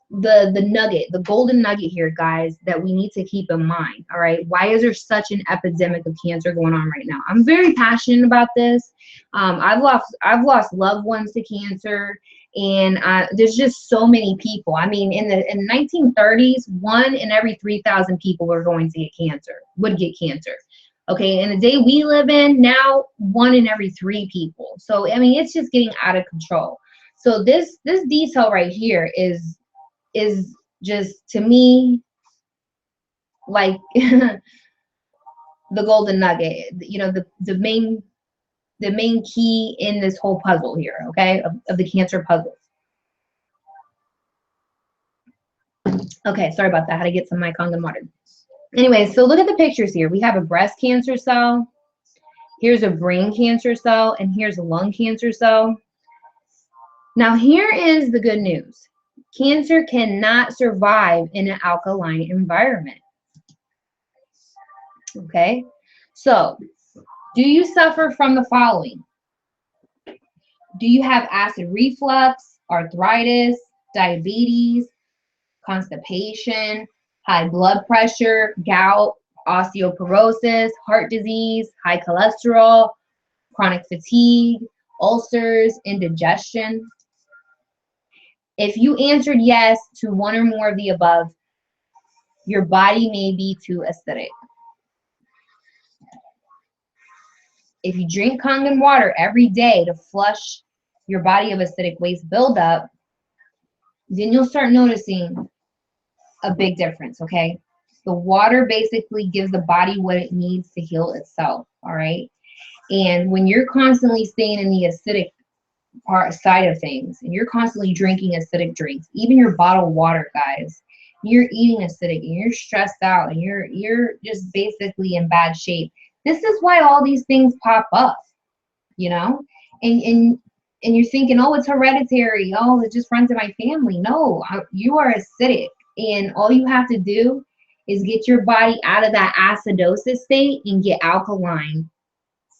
the nugget, the golden nugget here, guys, that we need to keep in mind, all right? Why is there such an epidemic of cancer going on right now? I'm very passionate about this. I've lost loved ones to cancer, and there's just so many people. I mean, in the 1930s, 1 in every 3,000 people would get cancer. Okay, in the day we live in now, 1 in every 3 people. So I mean, it's just getting out of control. So this detail right here is just, to me, like the golden nugget. You know, the the main key in this whole puzzle here, okay, of the cancer puzzle. Okay, sorry about that. I had to get some of my Kangen water. Anyway, so look at the pictures here. We have a breast cancer cell. Here's a brain cancer cell, and here's a lung cancer cell. Now, here is the good news. Cancer cannot survive in an alkaline environment. Okay, so do you suffer from the following? Do you have acid reflux, arthritis, diabetes, constipation, high blood pressure, gout, osteoporosis, heart disease, high cholesterol, chronic fatigue, ulcers, indigestion? If you answered yes to one or more of the above, your body may be too acidic. If you drink Kangen water every day to flush your body of acidic waste buildup, then you'll start noticing a big difference, okay? The water basically gives the body what it needs to heal itself, all right? And when you're constantly staying in the acidic part side of things, and you're constantly drinking acidic drinks, even your bottled water, guys, you're eating acidic and you're stressed out and you're just basically in bad shape. This is why all these things pop up, you know? And you're thinking, oh, it's hereditary. Oh, it just runs in my family. No, you are acidic. And all you have to do is get your body out of that acidosis state and get alkaline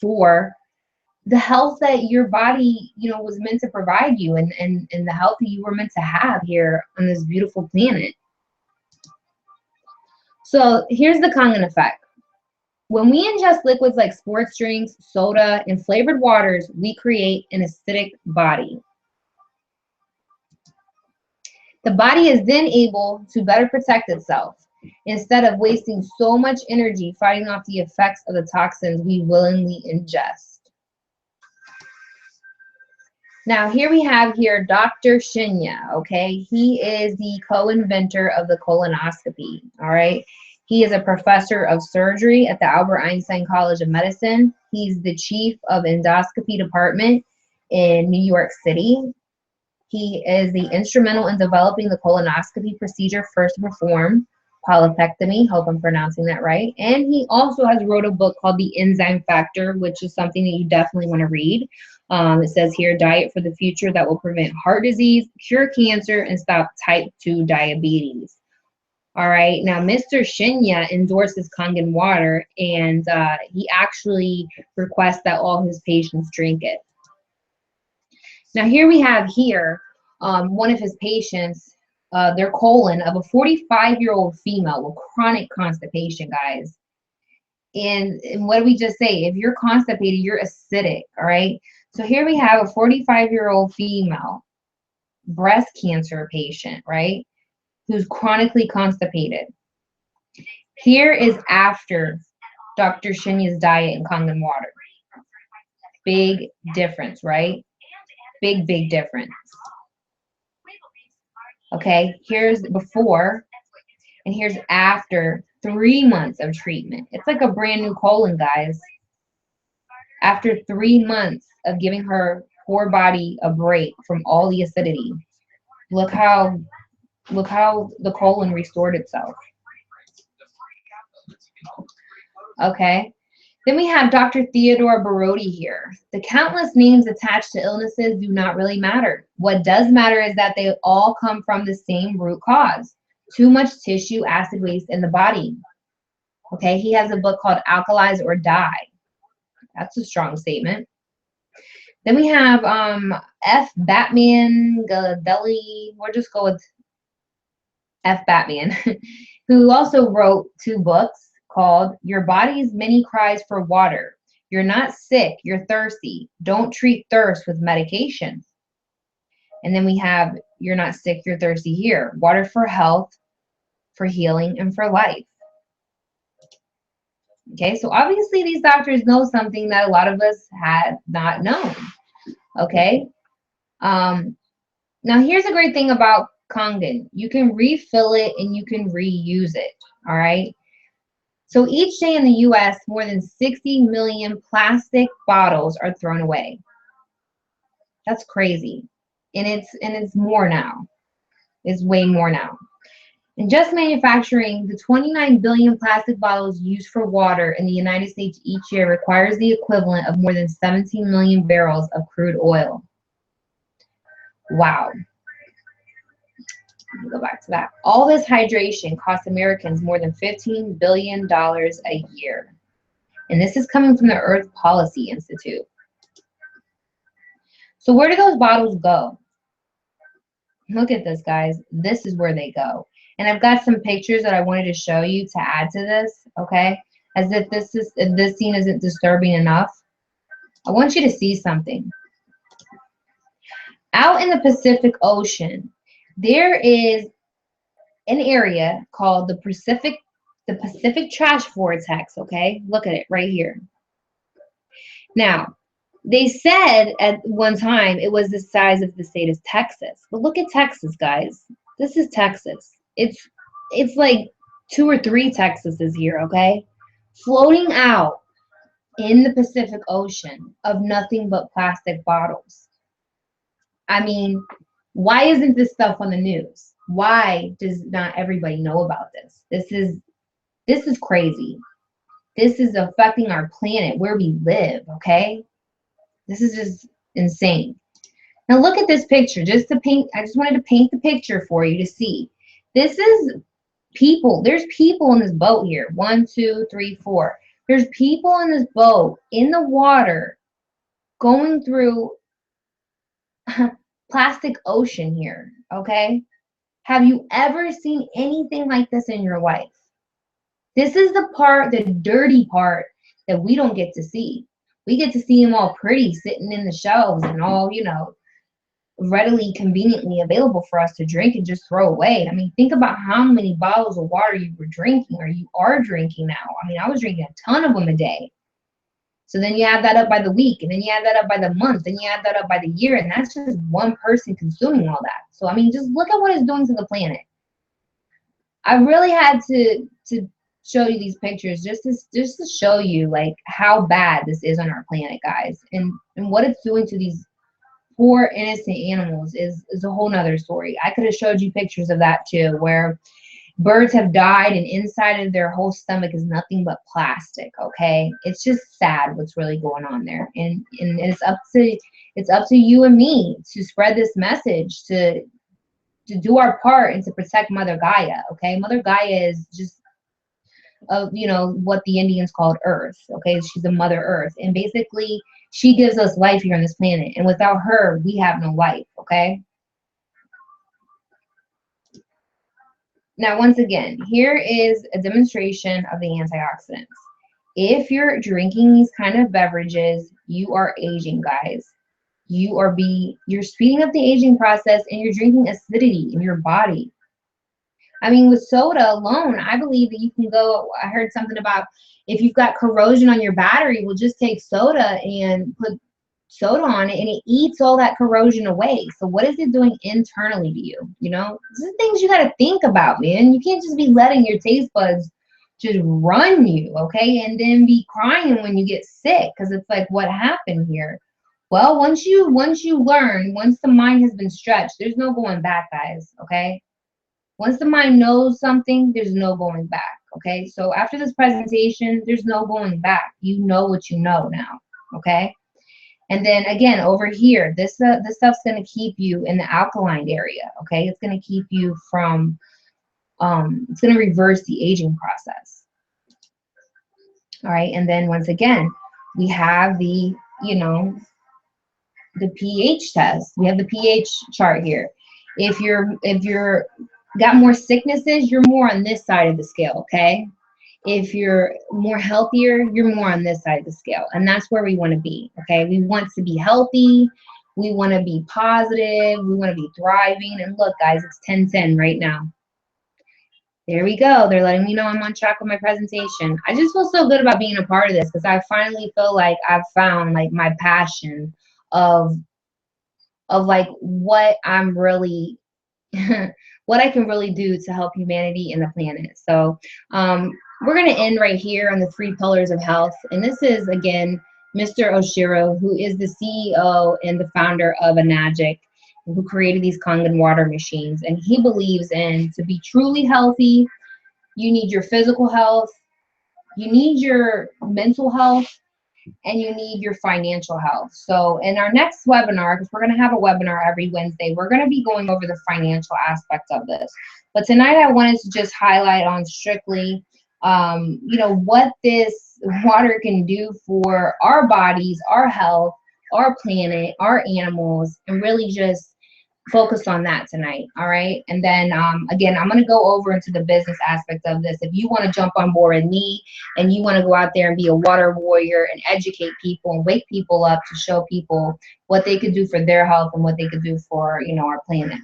for the health that your body, you know, was meant to provide you, and the health that you were meant to have here on this beautiful planet. So here's the Kangen effect. When we ingest liquids like sports drinks, soda, and flavored waters, we create an acidic body. The body is then able to better protect itself instead of wasting so much energy fighting off the effects of the toxins we willingly ingest. Now, here we have here Dr. Shinya, okay? He is the co-inventor of the colonoscopy, all right? He is a professor of surgery at the Albert Einstein College of Medicine. He's the chief of endoscopy department in New York City. He is the instrumental in developing the colonoscopy procedure first performed, polypectomy, hope I'm pronouncing that right. And he also has wrote a book called The Enzyme Factor, which is something that you definitely want to read. It says here, diet for the future that will prevent heart disease, cure cancer, and stop type 2 diabetes. All right, now Mr. Shinya endorses Kangen water, and he actually requests that all his patients drink it. Now here we have here one of his patients, their colon of a 45-year-old female with chronic constipation, guys. And what did we just say? If you're constipated, you're acidic, all right? So here we have a 45-year-old female breast cancer patient, right, who's chronically constipated. Here is after Dr. Shinya's diet and Kangen water. Big difference, right? Big, big difference. Okay, here's before and here's after 3 months of treatment. It's like a brand new colon, guys. After 3 months of giving her poor body a break from all the acidity, look how the colon restored itself. Okay. Then we have Dr. Theodore Barodi here. The countless names attached to illnesses do not really matter. What does matter is that they all come from the same root cause: too much tissue acid waste in the body. Okay, he has a book called Alkalyzed or Die. That's a strong statement. Then we have F. Batman Gadelli. We'll just go with F. Batman, who also wrote 2 books called Your Body's Many Cries for Water. You're not sick, you're thirsty. Don't treat thirst with medication. And then we have You're Not Sick, You're Thirsty here. Water for health, for healing, and for life. Okay, so obviously these doctors know something that a lot of us had not known. Okay, now here's a great thing about Kangen. You can refill it and you can reuse it, all right? So each day in the US, more than 60 million plastic bottles are thrown away. That's crazy. And it's more now. It's way more now. In just manufacturing, the 29 billion plastic bottles used for water in the United States each year requires the equivalent of more than 17 million barrels of crude oil. Wow. Let me go back to that. All this hydration costs Americans more than $15 billion a year. And this is coming from the Earth Policy Institute. So where do those bottles go? Look at this, guys. This is where they go. And I've got some pictures that I wanted to show you to add to this, okay? As if this scene isn't disturbing enough. I want you to see something. Out in the Pacific Ocean, there is an area called the Pacific Trash Vortex, okay? Look at it right here. Now, they said at one time it was the size of the state of Texas. But look at Texas, guys. This is Texas. It's like 2 or 3 Texases here, okay? Floating out in the Pacific Ocean of nothing but plastic bottles. I mean, why isn't this stuff on the news? Why does not everybody know about this? This is crazy. This is affecting our planet, where we live, okay? This is just insane. Now look at this picture. I just wanted to paint the picture for you to see. This is people. There's people in this boat here. 1, 2, 3, 4. There's people in this boat in the water going through plastic ocean here, okay? Have you ever seen anything like this in your life? This is the dirty part that we don't get to see. We get to see them all pretty, sitting in the shelves and all, you know, readily, conveniently available for us to drink and just throw away. I mean, think about how many bottles of water you were drinking or you are drinking now. I mean, I was drinking a ton of them a day. So then you add that up by the week, and then you add that up by the month, and you add that up by the year, and that's just one person consuming all that. So, I mean, just look at what it's doing to the planet. I really had to show you these pictures just to show you, like, how bad this is on our planet, guys. And what it's doing to these poor innocent animals is a whole nother story. I could have showed you pictures of that too, where birds have died and inside of their whole stomach is nothing but plastic, okay? It's just sad what's really going on there. And it's up to you and me to spread this message, to do our part and to protect Mother Gaia, okay? Mother Gaia is just you know, what the Indians called Earth, okay? She's a Mother Earth, and basically she gives us life here on this planet, and without her we have no life, okay? Now, once again, here is a demonstration of the antioxidants. If you're drinking these kind of beverages, you are aging, guys. You're speeding up the aging process, and you're drinking acidity in your body. I mean, with soda alone, I believe that you can go, I heard something about if you've got corrosion on your battery, we'll just take soda and put soda on it, and it eats all that corrosion away. So what is it doing internally to you? You know, these are things you got to think about, man. You can't just be letting your taste buds just run you, okay, and then be crying when you get sick, because it's like, what happened here? Well, once you learn, once the mind has been stretched, there's no going back, guys, okay? Once the mind knows something, there's no going back, okay? So after this presentation, there's no going back. You know what you know now, okay? And then again, over here, this stuff's going to keep you in the alkaline area, okay? It's going to keep you from, it's going to reverse the aging process. All right, and then once again, we have the, you know, the pH test. We have the pH chart here. If you're got more sicknesses, you're more on this side of the scale, okay? If you're more healthier, you're more on this side of the scale. And that's where we want to be, okay? We want to be healthy. We want to be positive. We want to be thriving. And look, guys, it's 10:10 right now. There we go. They're letting me know I'm on track with my presentation. I just feel so good about being a part of this, because I finally feel like I've found, like, my passion of like what I'm really what I can really do to help humanity and the planet. So we're going to end right here on the 3 pillars of health. And this is, again, Mr. Oshiro, who is the CEO and the founder of Enagic, who created these Kangen water machines. And he believes in, to be truly healthy, you need your physical health, you need your mental health, and you need your financial health. So in our next webinar, because we're going to have a webinar every Wednesday, we're going to be going over the financial aspects of this. But tonight I wanted to just highlight on strictly, you know, what this water can do for our bodies, our health, our planet, our animals, and really just focus on that tonight. All right. And then again, I'm going to go over into the business aspect of this. If you want to jump on board with me and you want to go out there and be a water warrior and educate people and wake people up to show people what they could do for their health and what they could do for, you know, our planet.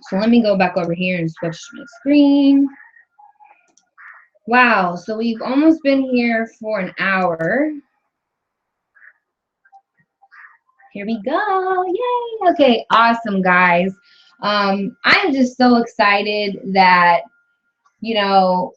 So let me go back over here and switch my screen. Wow. So we've almost been here for an hour. Here we go. Yay. Okay, awesome, guys. I'm just so excited that, you know,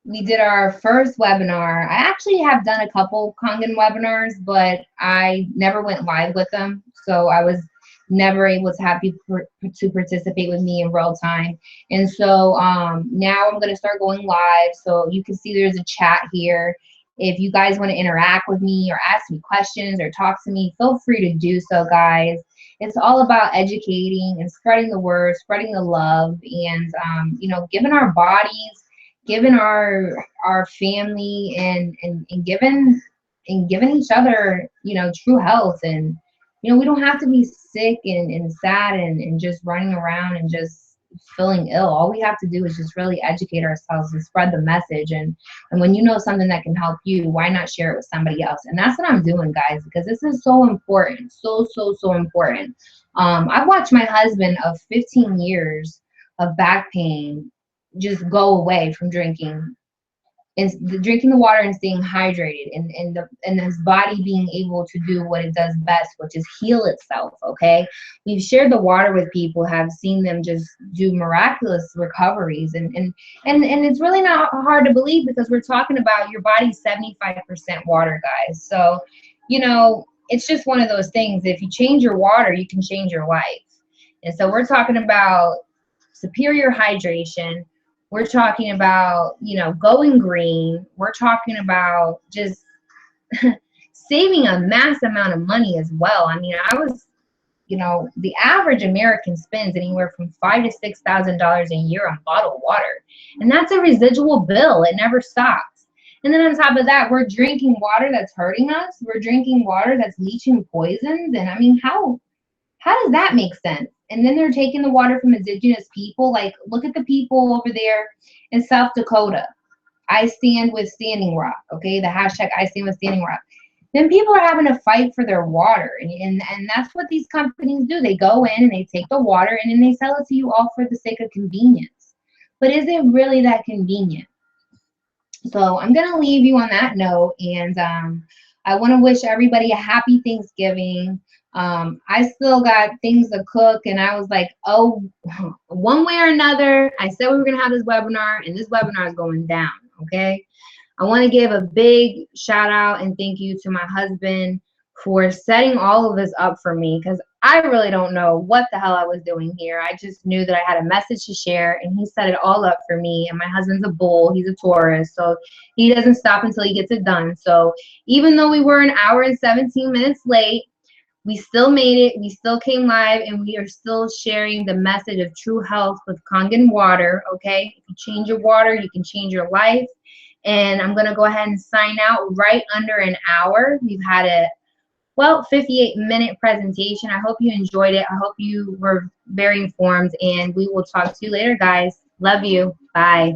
we did our first webinar. I actually have done a couple Kangen webinars, but I never went live with them. So I was never able to have people to participate with me in real time. And so now I'm going to start going live. So you can see there's a chat here. If you guys want to interact with me or ask me questions or talk to me, feel free to do so, guys. It's all about educating and spreading the word, spreading the love, and you know, giving our bodies, giving our family, and giving each other, you know, true health. And you know, we don't have to be sick and sad and just running around and just feeling ill. All we have to do is just really educate ourselves and spread the message. And when you know something that can help you, why not share it with somebody else? And that's what I'm doing, guys, because this is so important. So important. I've watched my husband of 15 years of back pain just go away from drinking the water and staying hydrated, and his body being able to do what it does best, which is heal itself. Okay, we've shared the water with people, have seen them just do miraculous recoveries, and it's really not hard to believe, because we're talking about your body's 75% water, guys. So you know, it's just one of those things. If you change your water, you can change your life. And so we're talking about superior hydration. We're talking about, you know, going green. We're talking about just saving a mass amount of money as well. I mean, you know, the average American spends anywhere from $5,000 to $6,000 a year on bottled water. And that's a residual bill. It never stops. And then on top of that, we're drinking water that's hurting us. We're drinking water that's leaching poisons. And I mean, how does that make sense? And then they're taking the water from indigenous people. Like, look at the people over there in South Dakota. I stand with Standing Rock, okay? The hashtag I stand with Standing Rock. Then people are having to fight for their water. And that's what these companies do. They go in and they take the water and then they sell it to you all for the sake of convenience. But is it really that convenient? So I'm going to leave you on that note. And I want to wish everybody a happy Thanksgiving. I still got things to cook, and I was like, oh, one way or another, I said we were going to have this webinar, and this webinar is going down, okay? I want to give a big shout out and thank you to my husband for setting all of this up for me, because I really don't know what the hell I was doing here. I just knew that I had a message to share, and he set it all up for me. And my husband's a bull. He's a Taurus, so he doesn't stop until he gets it done. So even though we were an hour and 17 minutes late, we still made it. We still came live, and we are still sharing the message of true health with Kangen water, okay? If you change your water, you can change your life. And I'm going to go ahead and sign out right under an hour. We've had a, well, 58-minute presentation. I hope you enjoyed it. I hope you were very informed, and we will talk to you later, guys. Love you. Bye.